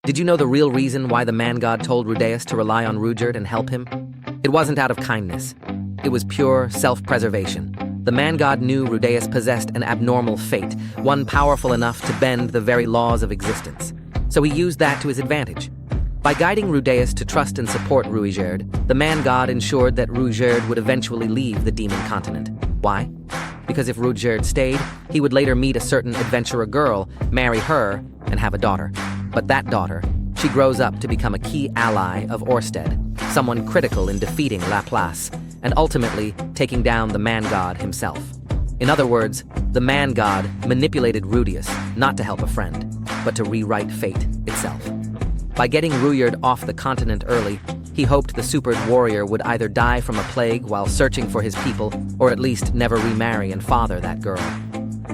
Did you know the real reason why the man god told Rudeus to rely on Rudeus and help him? It wasn't out of kindness. It was pure self-preservation. The man god knew Rudeus possessed an abnormal fate, one powerful enough to bend the very laws of existence. So he used that to his advantage. By guiding Rudeus to trust and support Rudeus, the man god ensured that Rudeus would eventually leave the demon continent. Why? Because if Rudeus stayed, he would later meet a certain adventurer girl, marry her, and have a daughter. But that daughter, she grows up to become a key ally of Orsted, someone critical in defeating Laplace, and ultimately taking down the man god himself. In other words, the man god manipulated Rudeus not to help a friend, but to rewrite fate itself. By getting Rudeus off the continent early, he hoped the supered warrior would either die from a plague while searching for his people, or at least never remarry and father that girl.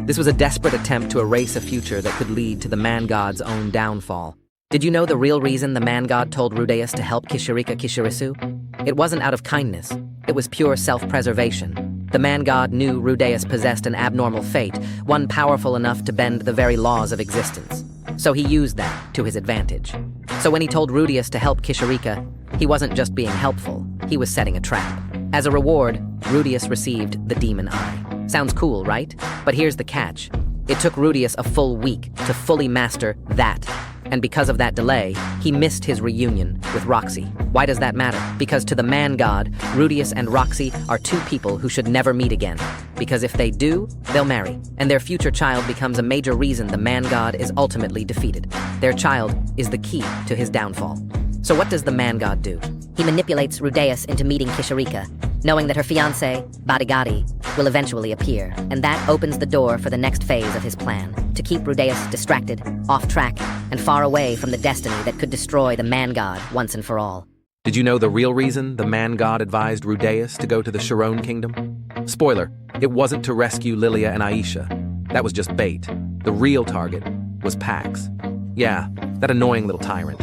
This was a desperate attempt to erase a future that could lead to the man god's own downfall. Did you know the real reason the man god told Rudeus to help Kishirika Kishirisu? It wasn't out of kindness. It was pure self-preservation. The man god knew Rudeus possessed an abnormal fate, one powerful enough to bend the very laws of existence. So he used that to his advantage. So when he told Rudeus to help Kishirika, he wasn't just being helpful, he was setting a trap. As a reward, Rudeus received the demon eye. Sounds cool, right? But here's the catch. It took Rudeus a full week to fully master that. And because of that delay, he missed his reunion with Roxy. Why does that matter? Because to the man god, Rudeus and Roxy are two people who should never meet again. Because if they do, they'll marry, and their future child becomes a major reason the man god is ultimately defeated. Their child is the key to his downfall. So what does the man god do? He manipulates Rudeus into meeting Kishirika, knowing that her fiancé, Badigadi, will eventually appear, and that opens the door for the next phase of his plan, to keep Rudeus distracted, off track, and far away from the destiny that could destroy the man god once and for all. Did you know the real reason the man god advised Rudeus to go to the Sharon kingdom? Spoiler, it wasn't to rescue Lilia and Aisha. That was just bait. The real target was Pax. Yeah, that annoying little tyrant.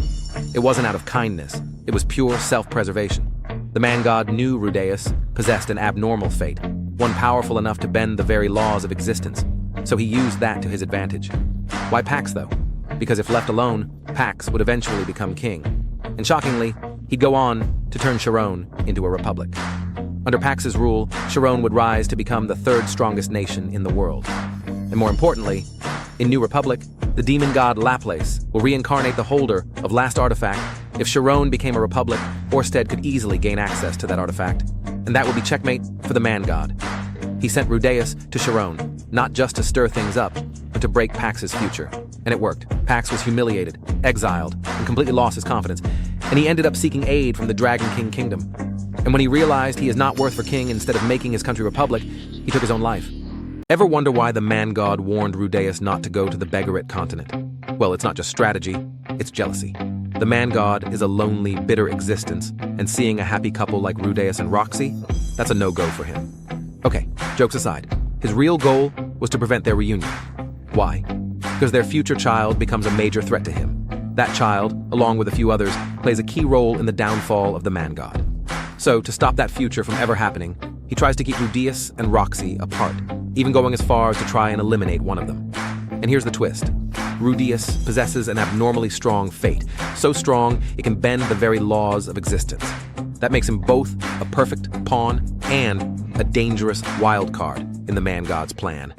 It wasn't out of kindness. It was pure self-preservation. The man god knew Rudeus possessed an abnormal fate, one powerful enough to bend the very laws of existence. So he used that to his advantage. Why Pax, though? Because if left alone, Pax would eventually become king. And shockingly, he'd go on to turn Sharon into a republic. Under Pax's rule, Sharon would rise to become the third strongest nation in the world. And more importantly, in New Republic, the demon god Laplace will reincarnate the holder of Last Artifact. If Sharon became a republic, Orsted could easily gain access to that artifact, and that would be checkmate for the man god. He sent Rudeus to Sharon, not just to stir things up, but to break Pax's future. And it worked. Pax was humiliated, exiled, and completely lost his confidence, and he ended up seeking aid from the Dragon King Kingdom. And when he realized he is not worth for king, instead of making his country republic, he took his own life. Ever wonder why the man god warned Rudeus not to go to the Begarit continent? Well, it's not just strategy, it's jealousy. The man god is a lonely, bitter existence, and seeing a happy couple like Rudeus and Roxy, that's a no-go for him. Okay, jokes aside, his real goal was to prevent their reunion. Why? Because their future child becomes a major threat to him. That child, along with a few others, plays a key role in the downfall of the man god. So, to stop that future from ever happening, he tries to keep Rudeus and Roxy apart, even going as far as to try and eliminate one of them. And here's the twist. Rudeus possesses an abnormally strong fate, so strong it can bend the very laws of existence. That makes him both a perfect pawn and a dangerous wild card in the man god's plan.